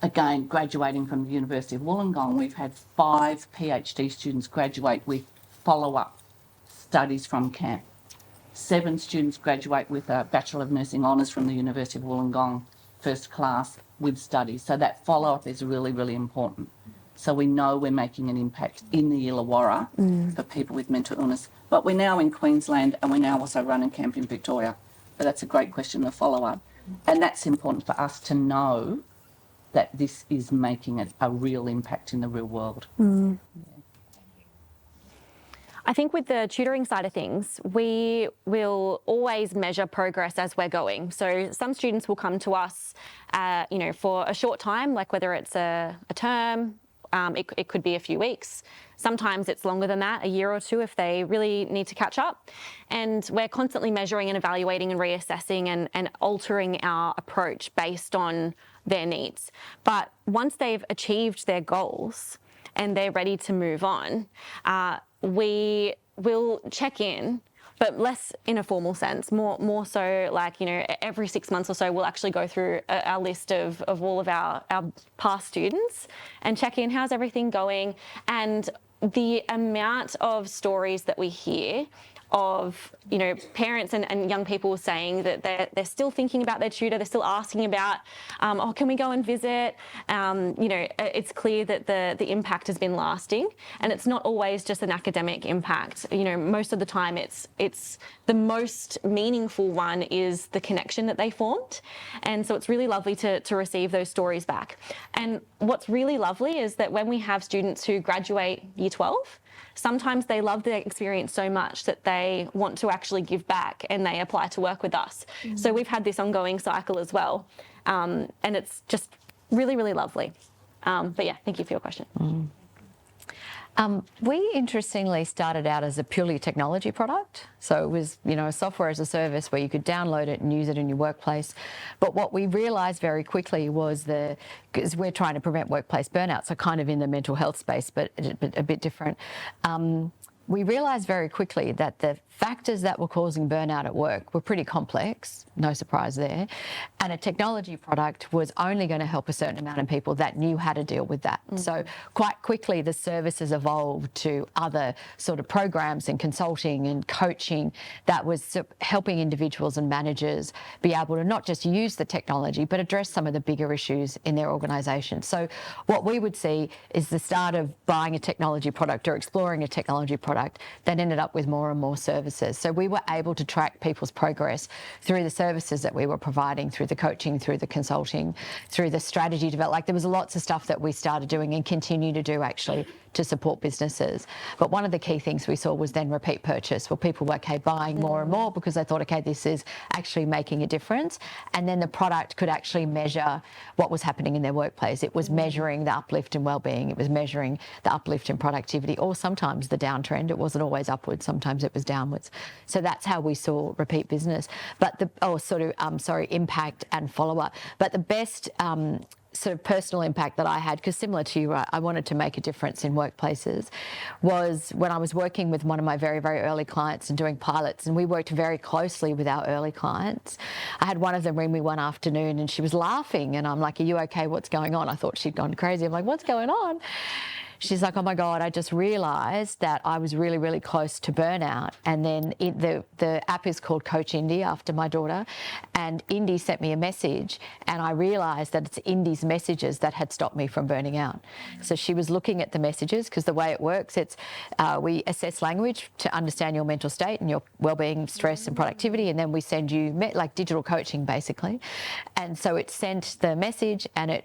again, graduating from the University of Wollongong, we've had 5 PhD students graduate with follow-up studies from camp. 7 students graduate with a Bachelor of Nursing Honours from the University of Wollongong, first class, with studies. So that follow-up is really, really important. So we know we're making an impact in the Illawarra for people with mental illness. But we're now in Queensland and we're now also running camp in Victoria. But that's a great question, the follow-up. And that's important for us to know that this is making a real impact in the real world. I think with the tutoring side of things, we will always measure progress as we're going. So some students will come to us, you know, for a short time, like whether it's a term, it could be a few weeks. Sometimes it's longer than that, a year or 2 if they really need to catch up. And we're constantly measuring and evaluating and reassessing and altering our approach based on their needs. But once they've achieved their goals and they're ready to move on, we will check in, but less in a formal sense, more so like, you know, every 6 months or so, we'll actually go through our list of all of our past students and check in, how's everything going? And the amount of stories that we hear of, you know, parents and young people saying that they're still thinking about their tutor, they're still asking about, oh, can we go and visit? You know, it's clear that the impact has been lasting, and it's not always just an academic impact. You know, most of the time it's the most meaningful one is the connection that they formed. And so it's really lovely to receive those stories back. And what's really lovely is that when we have students who graduate year 12, sometimes they love their experience so much that they want to actually give back and they apply to work with us. So we've had this ongoing cycle as well. And it's just really, really lovely. But yeah, thank you for your question. We interestingly started out as a purely technology product. So it was, a software as a service where you could download it and use it in your workplace. But what we realised very quickly was because we're trying to prevent workplace burnout, so kind of in the mental health space, but a bit different. We realised very quickly that the factors that were causing burnout at work were pretty complex, no surprise there, and a technology product was only going to help a certain amount of people that knew how to deal with that. So quite quickly the services evolved to other sort of programs and consulting and coaching that was helping individuals and managers be able to not just use the technology but address some of the bigger issues in their organisation. So what we would see is the start of buying a technology product or exploring a technology product that ended up with more and more services. So we were able to track people's progress through the services that we were providing, through the coaching, through the consulting, through the strategy development. Like there was lots of stuff that we started doing and continue to do actually to support businesses. But one of the key things we saw was then repeat purchase. Well, people were buying more and more because they thought, this is actually making a difference. And then the product could actually measure what was happening in their workplace. It was measuring the uplift in wellbeing. It was measuring the uplift in productivity, or sometimes the downtrend. It wasn't always upwards. Sometimes it was downwards. So that's how we saw repeat business. But impact and follow-up. But the best sort of personal impact that I had, because similar to you, I wanted to make a difference in workplaces, was when I was working with one of my very, very early clients and doing pilots, and we worked very closely with our early clients. I had one of them ring me one afternoon and she was laughing and I'm like, are you okay? What's going on? I thought she'd gone crazy. I'm like, what's going on? She's like, oh my God, I just realised that I was really, really close to burnout. And then the app is called Coach Indy after my daughter. And Indy sent me a message and I realised that it's Indy's messages that had stopped me from burning out. So she was looking at the messages, because the way it works, it's we assess language to understand your mental state and your wellbeing, stress and productivity. And then we send you like digital coaching basically. And so it sent the message and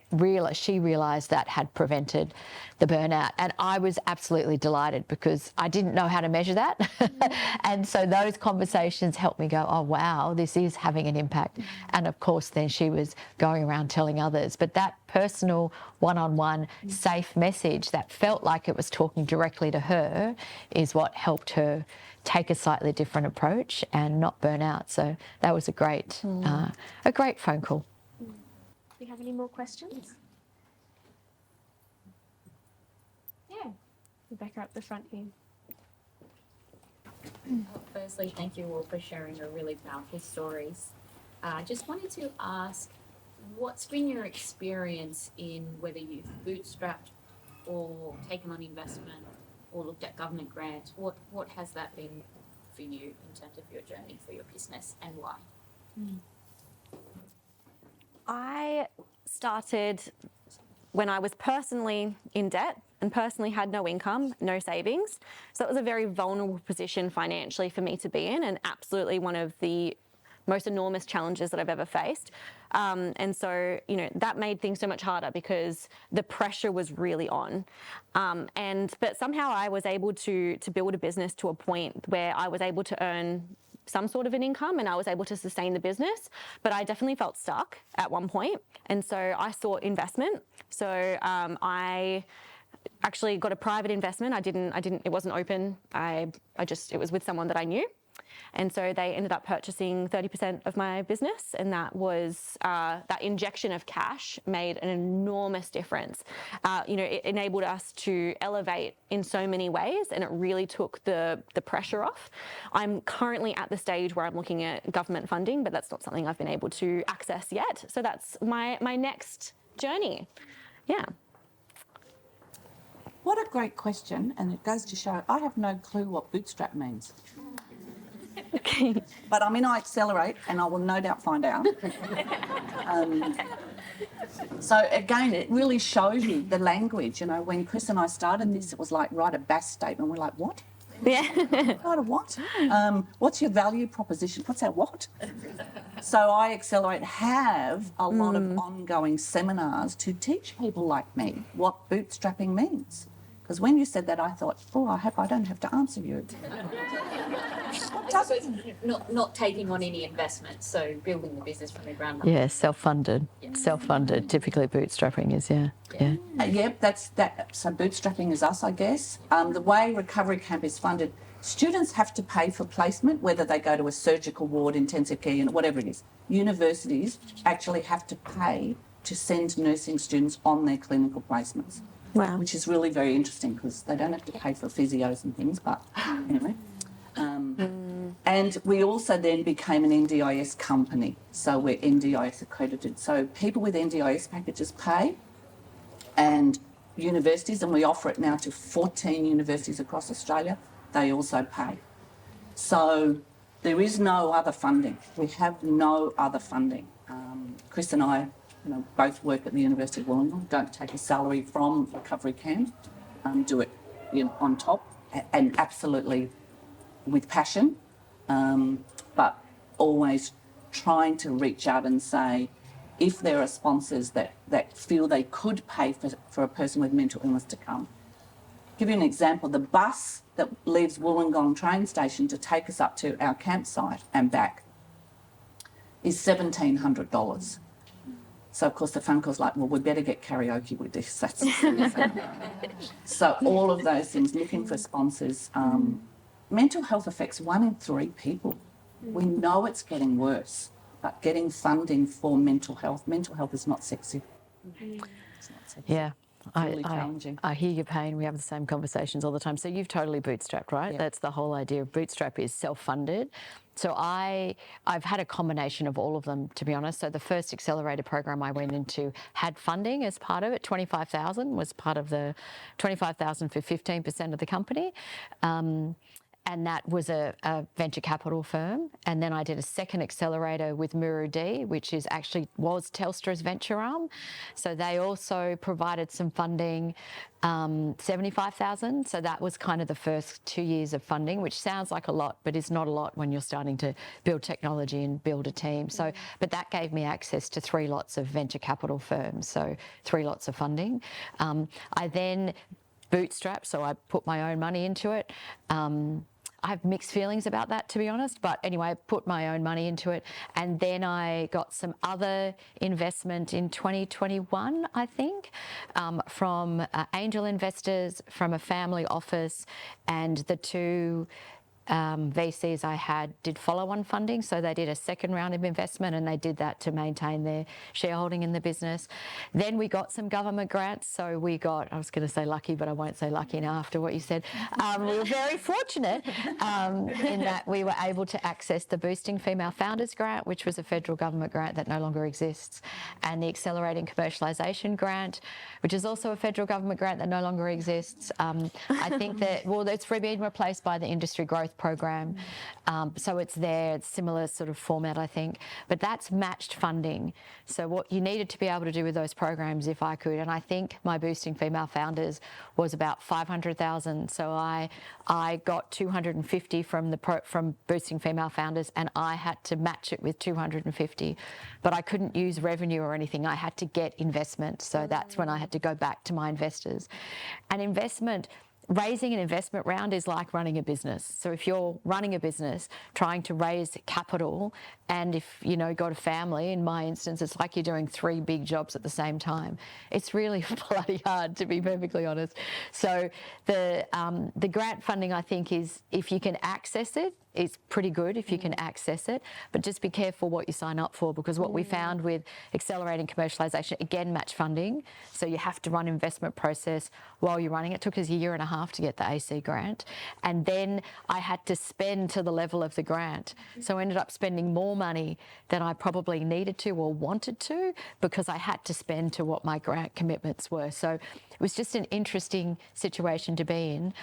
she realised that had prevented the burnout. And I was absolutely delighted because I didn't know how to measure that. And so those conversations helped me go, oh, wow, this is having an impact. And of course, then she was going around telling others. But that personal one-on-one safe message that felt like it was talking directly to her is what helped her take a slightly different approach and not burn out. So that was a great phone call. Do you have any more questions? Yeah, Rebecca up the front here. Firstly, thank you all for sharing your really powerful stories. I just wanted to ask, what's been your experience in whether you've bootstrapped or taken on investment or looked at government grants? What has that been for you in terms of your journey for your business, and why? I started when I was personally in debt and personally had no income, no savings. So it was a very vulnerable position financially for me to be in, and absolutely one of the most enormous challenges that I've ever faced. And so, that made things so much harder because the pressure was really on. But somehow I was able to build a business to a point where I was able to earn some sort of an income and I was able to sustain the business, but I definitely felt stuck at one point. And so I sought investment. So I actually got a private investment. It wasn't open. It was with someone that I knew. And so they ended up purchasing 30% of my business, and that was that injection of cash made an enormous difference. It enabled us to elevate in so many ways, and it really took the pressure off. I'm currently at the stage where I'm looking at government funding, but that's not something I've been able to access yet. So that's my next journey. Yeah. What a great question, and it goes to show I have no clue what bootstrap means. Okay. But I accelerate and I will no doubt find out. So again, it really shows you the language. When Chris and I started this, it was like write a BAS statement. We're like, what? Yeah. Write a what? What's your value proposition? What's that what? So I Accelerate have a lot of ongoing seminars to teach people like me what bootstrapping means. Because when you said that, I thought, I hope I don't have to answer you. So it's not taking on any investment, so building the business from the ground up. Yeah, self-funded. Self-funded. Typically bootstrapping is, yeah. Yep, that's that. So bootstrapping is us, I guess. The way Recovery Camp is funded, students have to pay for placement, whether they go to a surgical ward, intensive care unit, whatever it is. Universities actually have to pay to send nursing students on their clinical placements. Wow. Which is really very interesting because they don't have to pay for physios and things, but anyway. And we also then became an NDIS company, so we're NDIS accredited. So people with NDIS packages pay, and universities, and we offer it now to 14 universities across Australia, they also pay. So there is no other funding. We have no other funding. Chris and I, both work at the University of Wollongong, don't take a salary from Recovery Camp, do it on top, and absolutely with passion, but always trying to reach out and say, if there are sponsors that feel they could pay for a person with mental illness to come. Give you an example, the bus that leaves Wollongong train station to take us up to our campsite and back is $1,700. So, of course, the phone call's like, well, we better get karaoke with this. That's so all of those things, looking for sponsors. Mental health affects 1 in 3 people. We know it's getting worse, but getting funding for mental health is not sexy. It's not sexy. Yeah. Really challenging. I hear your pain. We have the same conversations all the time. So you've totally bootstrapped, right? Yeah. That's the whole idea of bootstrap is self-funded. So I've had a combination of all of them, to be honest. So the first accelerator program I went into had funding as part of it. 25,000 was part of the 25,000 for 15% of the company. And that was a venture capital firm. And then I did a second accelerator with Muru-D, which was Telstra's venture arm. So they also provided some funding, 75,000. So that was kind of the first 2 years of funding, which sounds like a lot, but is not a lot when you're starting to build technology and build a team. So, but that gave me access to 3 lots of venture capital firms. So 3 lots of funding. I then bootstrapped, so I put my own money into it. I have mixed feelings about that, to be honest. But anyway, I put my own money into it. And then I got some other investment in 2021, I think, from angel investors, from a family office, and the 2 VCs I had did follow-on funding, so they did a second round of investment, and they did that to maintain their shareholding in the business. Then we got some government grants, so we got, I was going to say lucky, but I won't say lucky now after what you said. We were very fortunate in that we were able to access the Boosting Female Founders Grant, which was a federal government grant that no longer exists, and the Accelerating Commercialisation Grant, which is also a federal government grant that no longer exists. I think that, well, it's been replaced by the Industry Growth Program. So it's there, it's similar sort of format, I think, but that's matched funding. So what you needed to be able to do with those programs, if I could, and I think my Boosting Female Founders was about 500,000. So I got 250 from Boosting Female Founders, and I had to match it with 250, but I couldn't use revenue or anything. I had to get investment. So that's when I had to go back to my investors. And raising an investment round is like running a business. So if you're running a business, trying to raise capital, and if got a family, in my instance, it's like you're doing 3 big jobs at the same time. It's really bloody hard, to be perfectly honest. So the grant funding, I think, is if you can access it, it's pretty good if you can access it, but just be careful what you sign up for, because what we found with Accelerating Commercialisation, again, match funding. So you have to run an investment process while you're running. It took us 1.5 years to get the AC grant. And then I had to spend to the level of the grant. So I ended up spending more money than I probably needed to or wanted to, because I had to spend to what my grant commitments were. So it was just an interesting situation to be in.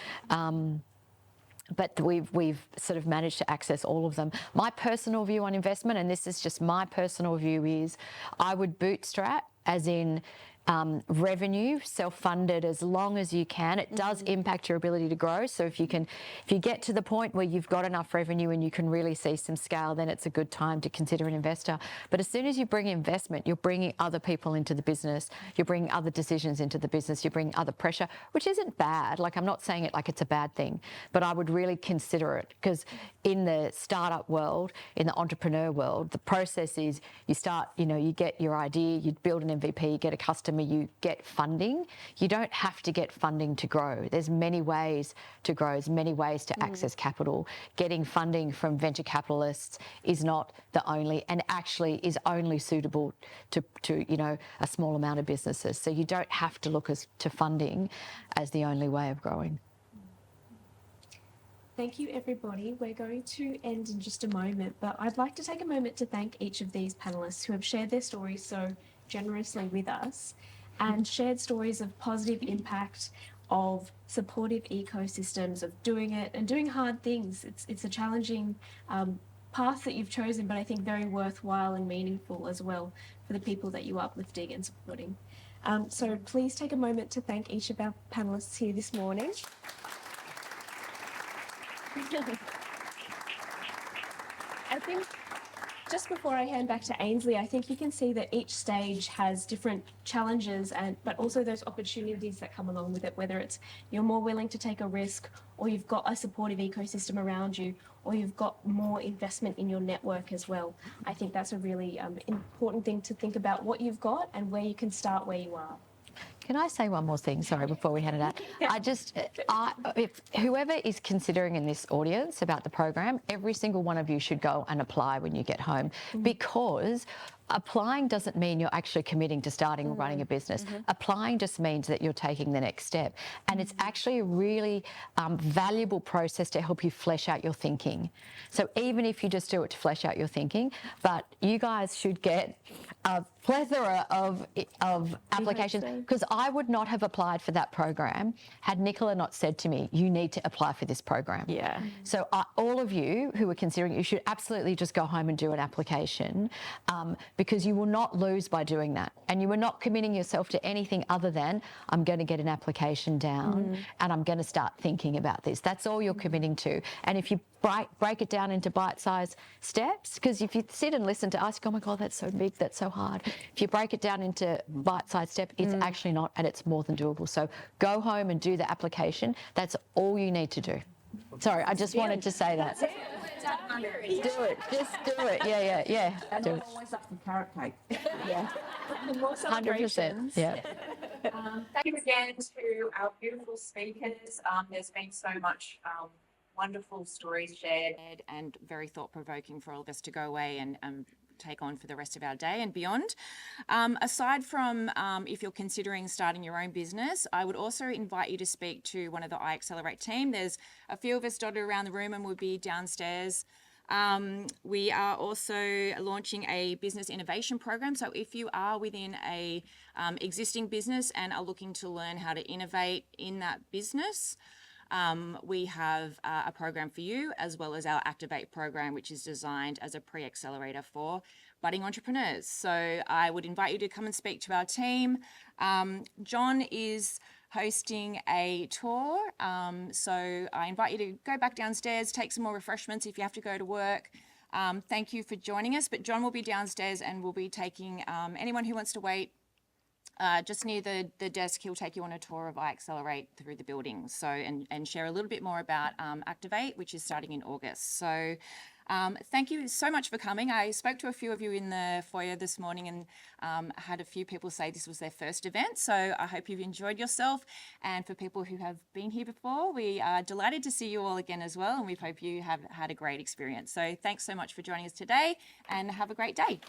But we've sort of managed to access all of them. My personal view on investment, and this is just my personal view, is I would bootstrap, as in revenue, self-funded as long as you can. It does impact your ability to grow. So if you get to the point where you've got enough revenue and you can really see some scale, then it's a good time to consider an investor. But as soon as you bring investment, you're bringing other people into the business, you're bringing other decisions into the business, you're bringing other pressure, which isn't bad. Like, I'm not saying it like it's a bad thing, but I would really consider it, because in the startup world, in the entrepreneur world, the process is you start, you get your idea, you build an MVP, you get a customer, you get funding. You don't have to get funding to grow. There's many ways to grow. There's many ways to access capital. Getting funding from venture capitalists is not the only, and actually is only suitable to a small amount of businesses. So you don't have to look to funding as the only way of growing. Thank you, everybody. We're going to end in just a moment, but I'd like to take a moment to thank each of these panellists who have shared their stories so generously with us and shared stories of positive impact, of supportive ecosystems, of doing it and doing hard things. It's a challenging path that you've chosen, but I think very worthwhile and meaningful as well for the people that you're uplifting and supporting. So please take a moment to thank each of our panellists here this morning. I think just before I hand back to Ainsley, I think you can see that each stage has different challenges, but also those opportunities that come along with it, whether it's you're more willing to take a risk, or you've got a supportive ecosystem around you, or you've got more investment in your network as well. I think that's a really important thing to think about, what you've got and where you can start where you are. Can I say one more thing? Sorry, before we hand it out. If whoever is considering in this audience about the program, every single one of you should go and apply when you get home, because applying doesn't mean you're actually committing to starting or running a business. Applying just means that you're taking the next step. And it's actually a really valuable process to help you flesh out your thinking. So even if you just do it to flesh out your thinking, but you guys should get a plethora of applications, because I would not have applied for that program had Nicola not said to me, you need to apply for this program. Yeah. So all of you who are considering, you should absolutely just go home and do an application, because you will not lose by doing that. And you are not committing yourself to anything other than, I'm going to get an application down and I'm going to start thinking about this. That's all you're committing to. And if you break it down into bite-sized steps, because if you sit and listen to us, you go, oh my God, that's so big, that's so hard. If you break it down into bite-sized steps, it's actually not, and it's more than doable. So go home and do the application. That's all you need to do. Sorry, I just wanted to say that. Do it. Just do it. Yeah. And Do I'm it. always up for carrot cake. Yeah. More 100%. celebrations. Yeah. Thank you again to our beautiful speakers. There's been so much wonderful stories shared and very thought-provoking for all of us to go away and take on for the rest of our day and beyond. Aside from if you're considering starting your own business, I would also invite you to speak to one of the iAccelerate team. There's a few of us dotted around the room and we'll be downstairs. We are also launching a business innovation program. So if you are within a existing business and are looking to learn how to innovate in that business, we have a program for you, as well as our Activate program, which is designed as a pre-accelerator for budding entrepreneurs. So I would invite you to come and speak to our team. John is hosting a tour. So I invite you to go back downstairs, take some more refreshments if you have to go to work. Thank you for joining us, but John will be downstairs and we'll be taking anyone who wants to wait just near the desk. He'll take you on a tour of iAccelerate through the building, so and share a little bit more about Activate, which is starting in August. So thank you so much for coming. I spoke to a few of you in the foyer this morning and had a few people say this was their first event, so I hope you've enjoyed yourself. And for people who have been here before, we are delighted to see you all again as well, and we hope you have had a great experience. So thanks so much for joining us today, and have a great day.